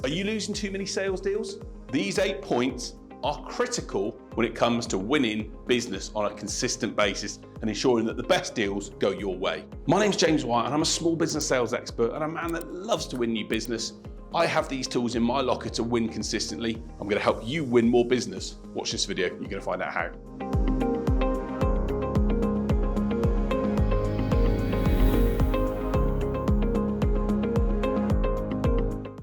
Are you losing too many sales deals? These 8 points are critical when it comes to winning business on a consistent basis and ensuring that the best deals go your way. My name's James White and I'm a small business sales expert and a man that loves to win new business. I have these tools in my locker to win consistently. I'm going to help you win more business. Watch this video, you're going to find out how.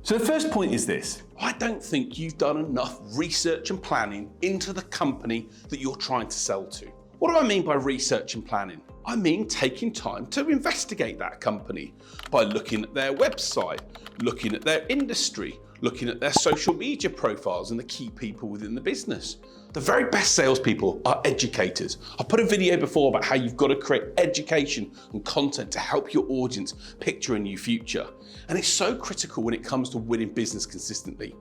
So the first point is this: I don't think you've done enough research and planning into the company that you're trying to sell to. What do I mean by research and planning? I mean taking time to investigate that company by looking at their website, looking at their industry, looking at their social media profiles and the key people within the business. The very best salespeople are educators. I put a video before about how you've got to create education and content to help your audience picture a new future. And it's so critical when it comes to winning business consistently.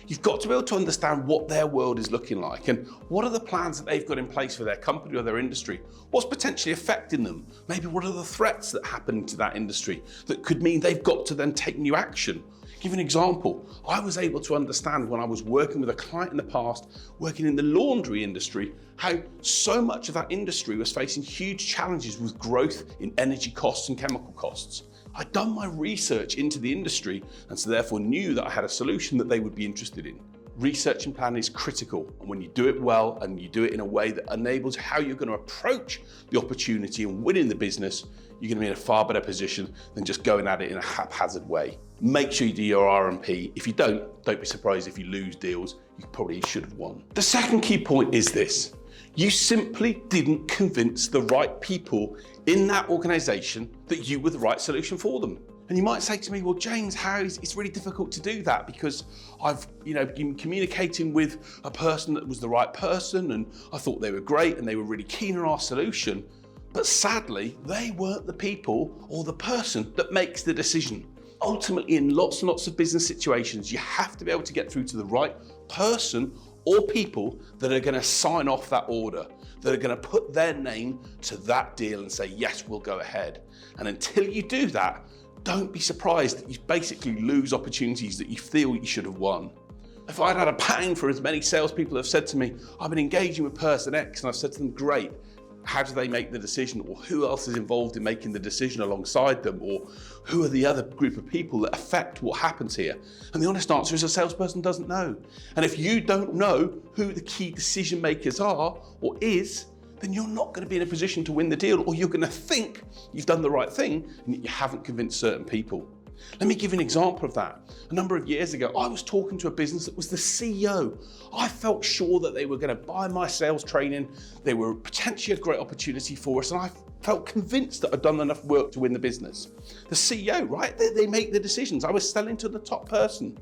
You've got to be able to understand what their world is looking like and what are the plans that they've got in place for their company or their industry. What's potentially affecting them? Maybe what are the threats that happen to that industry that could mean they've got to then take new action? Give an example. I was able to understand when I was working with a client in the past, working in the laundry industry, how so much of that industry was facing huge challenges with growth in energy costs and chemical costs. I'd done my research into the industry and so therefore knew that I had a solution that they would be interested in. Research and planning is critical, and when you do it well and you do it in a way that enables how you're going to approach the opportunity and winning the business, you're going to be in a far better position than just going at it in a haphazard way. Make sure you do your R&P. If you don't be surprised if you lose deals you probably should have won. The second key point is this: you simply didn't convince the right people in that organization that you were the right solution for them. And you might say to me, well, James, how it's really difficult to do that because I've been communicating with a person that was the right person and I thought they were great and they were really keen on our solution. But sadly, they weren't the people or the person that makes the decision. Ultimately, in lots and lots of business situations, you have to be able to get through to the right person or people that are going to sign off that order, that are going to put their name to that deal and say, yes, we'll go ahead. And until you do that, don't be surprised that you basically lose opportunities that you feel you should have won. If I'd had a pain for as many salespeople have said to me, I've been engaging with person X, and I've said to them, great, how do they make the decision? Or who else is involved in making the decision alongside them? Or who are the other group of people that affect what happens here? And the honest answer is a salesperson doesn't know. And if you don't know who the key decision makers are or is, then you're not going to be in a position to win the deal, or you're going to think you've done the right thing and that you haven't convinced certain people. Let me give you an example of that. A number of years ago, I was talking to a business that was the CEO. I felt sure that they were going to buy my sales training. They were potentially a great opportunity for us, and I felt convinced that I'd done enough work to win the business. The CEO, right? They make the decisions. I was selling to the top person.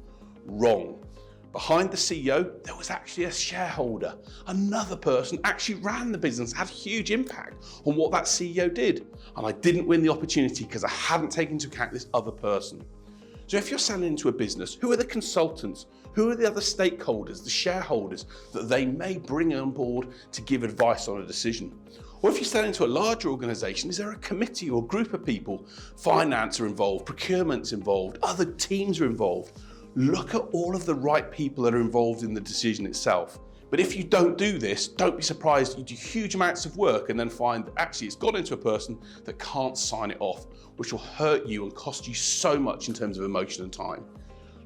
Wrong. Behind the CEO, there was actually a shareholder. Another person actually ran the business, had a huge impact on what that CEO did. And I didn't win the opportunity because I hadn't taken into account this other person. So if you're selling into a business, who are the consultants? Who are the other stakeholders, the shareholders that they may bring on board to give advice on a decision? Or if you sell into a larger organization, is there a committee or group of people? Finance are involved, procurement's involved, other teams are involved. Look at all of the right people that are involved in the decision itself. But if you don't do this, don't be surprised you do huge amounts of work and then find that actually it's got into a person that can't sign it off, which will hurt you and cost you so much in terms of emotion and time.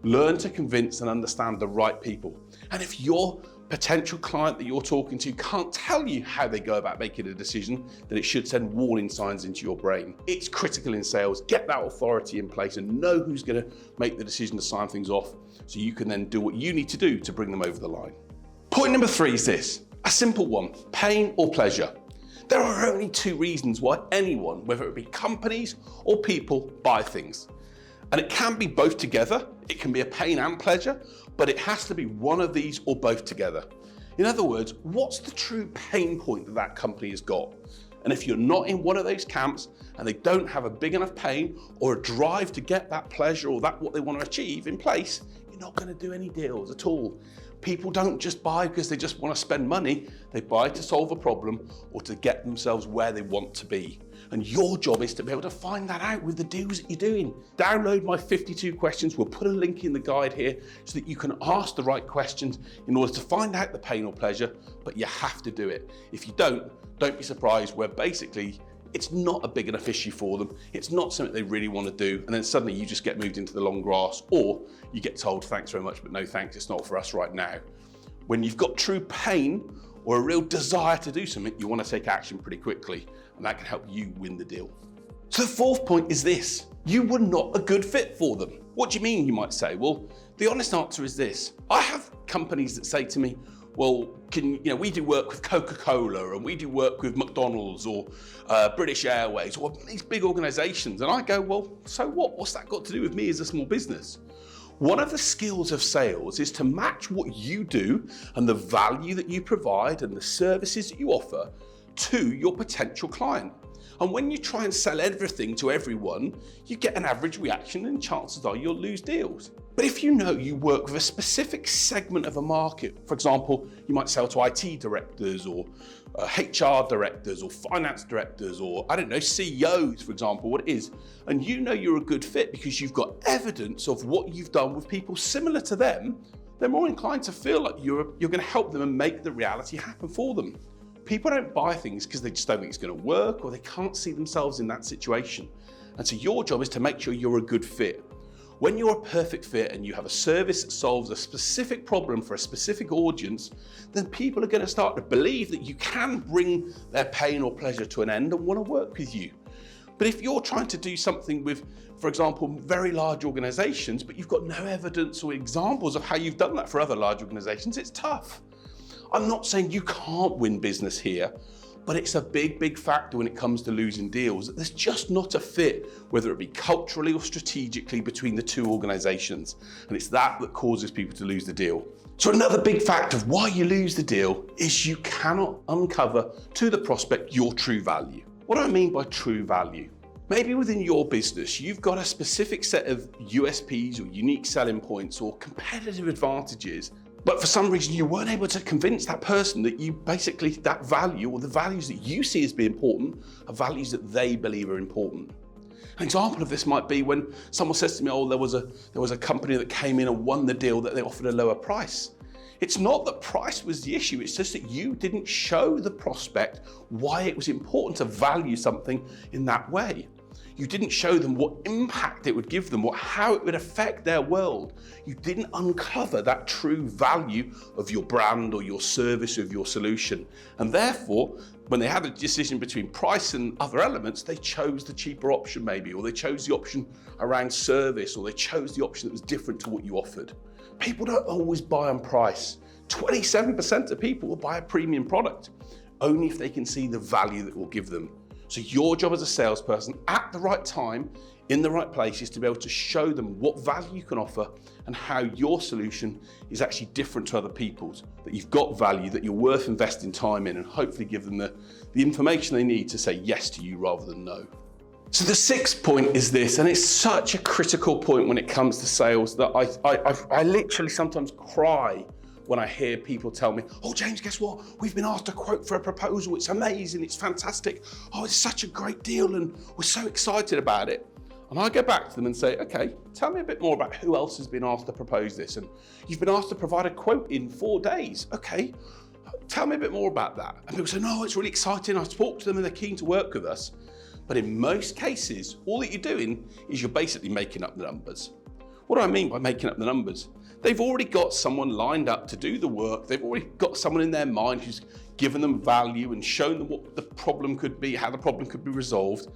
Learn to convince and understand the right people. And if your potential client that you're talking to can't tell you how they go about making a decision, then it should send warning signs into your brain. It's critical in sales. Get that authority in place and know who's going to make the decision to sign things off so you can then do what you need to do to bring them over the line. Point number 3 is this: a simple one: pain or pleasure. There are only 2 reasons why anyone, whether it be companies or people, buy things. And it can be both together. It can be a pain and pleasure, but it has to be one of these or both together. In other words, what's the true pain point that that company has got? And if you're not in one of those camps and they don't have a big enough pain or a drive to get that pleasure or that what they want to achieve in place, you're not going to do any deals at all. People don't just buy because they just want to spend money. They buy to solve a problem or to get themselves where they want to be. And your job is to be able to find that out with the deals that you're doing. Download my 52 questions. We'll put a link in the guide here so that you can ask the right questions in order to find out the pain or pleasure, but you have to do it. If you don't be surprised where basically it's not a big enough issue for them. It's not something they really want to do. And then suddenly you just get moved into the long grass, or you get told, thanks very much, but no thanks, it's not for us right now. When you've got true pain or a real desire to do something, you want to take action pretty quickly, and that can help you win the deal. So the fourth point is this: you were not a good fit for them. What do you mean, you might say? Well, the honest answer is this. I have companies that say to me, well, we do work with Coca-Cola, and we do work with McDonald's or British Airways or these big organizations. And I go, well, so what? What's that got to do with me as a small business? One of the skills of sales is to match what you do and the value that you provide and the services that you offer to your potential client. And when you try and sell everything to everyone, you get an average reaction, and chances are you'll lose deals. But if you know you work with a specific segment of a market, for example, you might sell to IT directors or HR directors or finance directors or, I don't know, CEOs, for example, what it is, and you know you're a good fit because you've got evidence of what you've done with people similar to them, they're more inclined to feel like you're going to help them and make the reality happen for them. People don't buy things because they just don't think it's going to work, or they can't see themselves in that situation. And so your job is to make sure you're a good fit. When you're a perfect fit and you have a service that solves a specific problem for a specific audience, then people are going to start to believe that you can bring their pain or pleasure to an end and want to work with you. But if you're trying to do something with, for example, very large organizations, but you've got no evidence or examples of how you've done that for other large organizations, it's tough. I'm not saying you can't win business here, but it's a big, big factor when it comes to losing deals. There's just not a fit, whether it be culturally or strategically, between the two organizations. And it's that causes people to lose the deal. So another big factor of why you lose the deal is you cannot uncover to the prospect your true value. What do I mean by true value? Maybe within your business, you've got a specific set of USPs or unique selling points or competitive advantages, but for some reason you weren't able to convince that person that that value or the values that you see as being important are values that they believe are important. An example of this might be when someone says to me, oh, there was a company that came in and won the deal that they offered a lower price. It's not that price was the issue, it's just that you didn't show the prospect why it was important to value something in that way. You didn't show them what impact it would give them, how it would affect their world. You didn't uncover that true value of your brand or your service, of your solution. And therefore, when they had a decision between price and other elements, they chose the cheaper option maybe, or they chose the option around service, or they chose the option that was different to what you offered. People don't always buy on price. 27% of people will buy a premium product, only if they can see the value that it will give them. So your job as a salesperson at the right time, in the right place, is to be able to show them what value you can offer and how your solution is actually different to other people's, that you've got value, that you're worth investing time in, and hopefully give them the information they need to say yes to you rather than no. So the sixth point is this, and it's such a critical point when it comes to sales that I literally sometimes cry when I hear people tell me, oh, James, guess what? We've been asked to quote for a proposal. It's amazing, it's fantastic. Oh, it's such a great deal and we're so excited about it. And I go back to them and say, okay, tell me a bit more about who else has been asked to propose this. And you've been asked to provide a quote in 4 days. Okay, tell me a bit more about that. And people say, no, it's really exciting. I talked to them and they're keen to work with us. But in most cases, all that you're doing is you're basically making up the numbers. What do I mean by making up the numbers? They've already got someone lined up to do the work. They've already got someone in their mind who's given them value and shown them what the problem could be, how the problem could be resolved.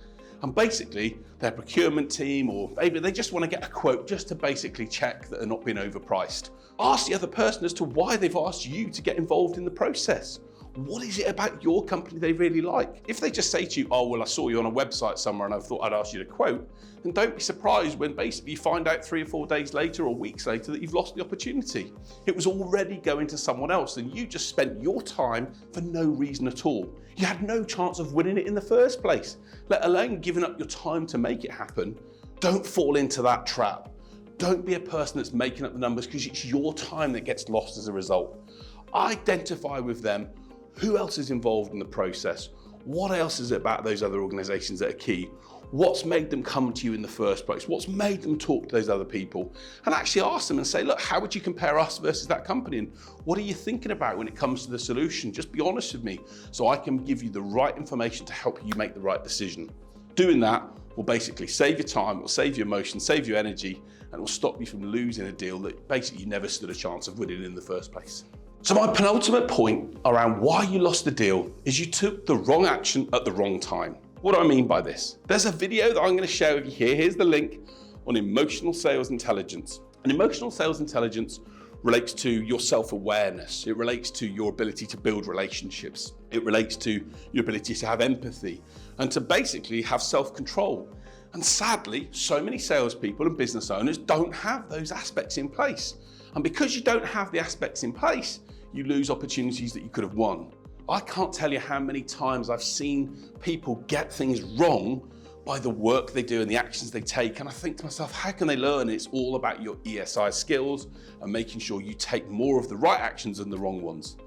And basically, their procurement team, or maybe they just want to get a quote just to basically check that they're not being overpriced. Ask the other person as to why they've asked you to get involved in the process. What is it about your company they really like? If they just say to you, oh, well, I saw you on a website somewhere and I thought I'd ask you to quote, then don't be surprised when basically you find out 3 or 4 days later or weeks later that you've lost the opportunity. It was already going to someone else and you just spent your time for no reason at all. You had no chance of winning it in the first place, let alone giving up your time to make it happen. Don't fall into that trap. Don't be a person that's making up the numbers because it's your time that gets lost as a result. Identify with them. Who else is involved in the process? What else is it about those other organizations that are key? What's made them come to you in the first place? What's made them talk to those other people? And actually ask them and say, look, how would you compare us versus that company? And what are you thinking about when it comes to the solution? Just be honest with me so I can give you the right information to help you make the right decision. Doing that will basically save your time, will save your emotion, save your energy, and will stop you from losing a deal that basically you never stood a chance of winning in the first place. So my penultimate point around why you lost the deal is you took the wrong action at the wrong time. What do I mean by this? There's a video that I'm going to share with you here. Here's the link on emotional sales intelligence. And emotional sales intelligence relates to your self-awareness. It relates to your ability to build relationships. It relates to your ability to have empathy and to basically have self-control. And sadly, so many salespeople and business owners don't have those aspects in place. And because you don't have the aspects in place, you lose opportunities that you could have won. I can't tell you how many times I've seen people get things wrong by the work they do and the actions they take. And I think to myself, how can they learn? It's all about your ESI skills and making sure you take more of the right actions than the wrong ones.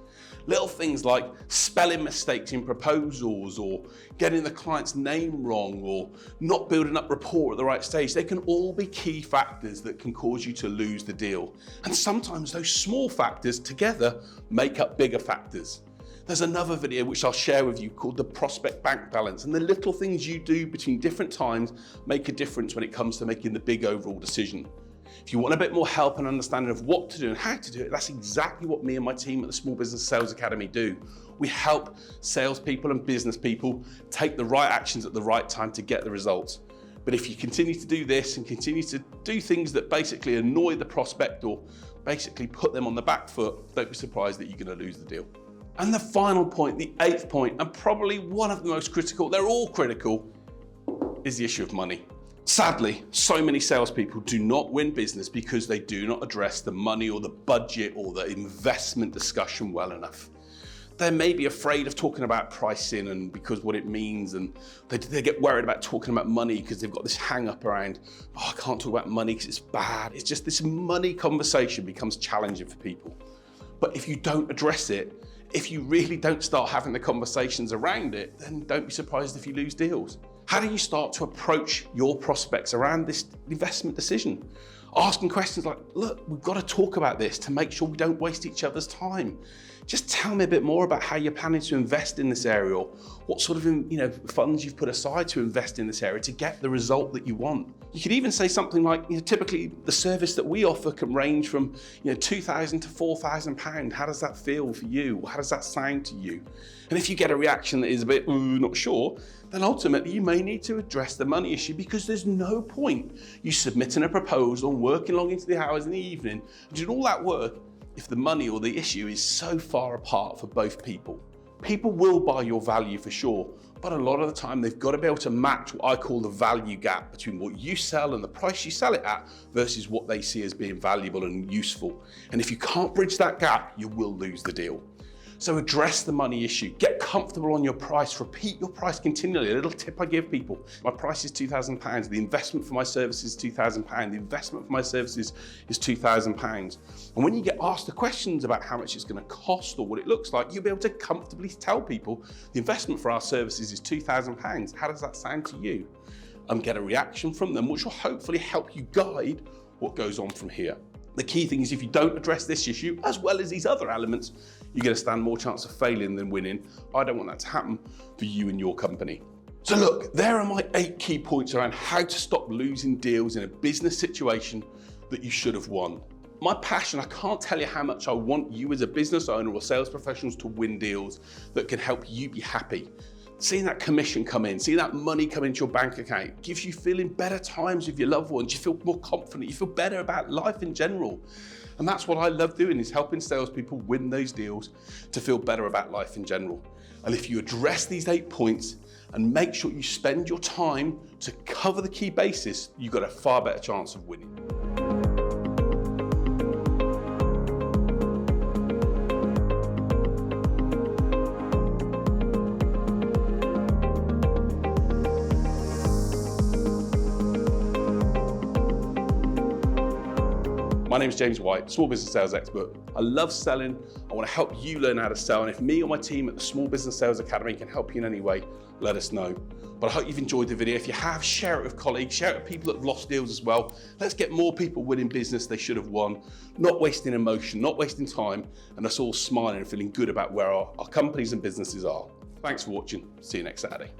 Little things like spelling mistakes in proposals or getting the client's name wrong or not building up rapport at the right stage, they can all be key factors that can cause you to lose the deal. And sometimes those small factors together make up bigger factors. There's another video which I'll share with you called the prospect bank balance, and the little things you do between different times make a difference when it comes to making the big overall decision. If you want a bit more help and understanding of what to do and how to do it, that's exactly what me and my team at the Small Business Sales Academy do. We help salespeople and business people take the right actions at the right time to get the results. But if you continue to do this and continue to do things that basically annoy the prospect or basically put them on the back foot, don't be surprised that you're going to lose the deal. And the final point, the 8th point, and probably one of the most critical, they're all critical, is the issue of money. Sadly, so many salespeople do not win business because they do not address the money or the budget or the investment discussion well enough. They may be afraid of talking about pricing and because what it means, and they get worried about talking about money because they've got this hang up around, oh, I can't talk about money because it's bad. It's just this money conversation becomes challenging for people. But if you don't address it, if you really don't start having the conversations around it, then don't be surprised if you lose deals. How do you start to approach your prospects around this investment decision? Asking questions like, look, we've got to talk about this to make sure we don't waste each other's time. Just tell me a bit more about how you're planning to invest in this area, or what sort of funds you've put aside to invest in this area to get the result that you want. You could even say something like, typically the service that we offer can range from £2,000 to £4,000. How does that feel for you? How does that sound to you? And if you get a reaction that is a bit not sure, then ultimately you may need to address the money issue, because there's no point you submitting a proposal and working long into the hours in the evening and doing all that work if the money or the issue is so far apart for both people. People will buy your value for sure, but a lot of the time they've got to be able to match what I call the value gap between what you sell and the price you sell it at versus what they see as being valuable and useful. And if you can't bridge that gap, you will lose the deal. So address the money issue, get comfortable on your price, repeat your price continually. A little tip I give people, my price is £2,000, the investment for my services is £2,000, the investment for my services is £2,000. And when you get asked the questions about how much it's going to cost or what it looks like, you'll be able to comfortably tell people the investment for our services is £2,000. How does that sound to you? And get a reaction from them, which will hopefully help you guide what goes on from here. The key thing is, if you don't address this issue, as well as these other elements, you're going to stand more chance of failing than winning. I don't want that to happen for you and your company. So look, there are my 8 key points around how to stop losing deals in a business situation that you should have won. My passion, I can't tell you how much I want you as a business owner or sales professionals to win deals that can help you be happy. Seeing that commission come in, seeing that money come into your bank account gives you feeling better times with your loved ones. You feel more confident, you feel better about life in general. And that's what I love doing, is helping salespeople win those deals to feel better about life in general. And if you address these 8 points and make sure you spend your time to cover the key bases, you've got a far better chance of winning. My name is James White, small business sales expert. I love selling. I want to help you learn how to sell. And if me or my team at the Small Business Sales Academy can help you in any way, let us know. But I hope you've enjoyed the video. If you have, share it with colleagues, share it with people that have lost deals as well. Let's get more people winning business they should have won, not wasting emotion, not wasting time, and us all smiling and feeling good about where our companies and businesses are. Thanks for watching. See you next Saturday.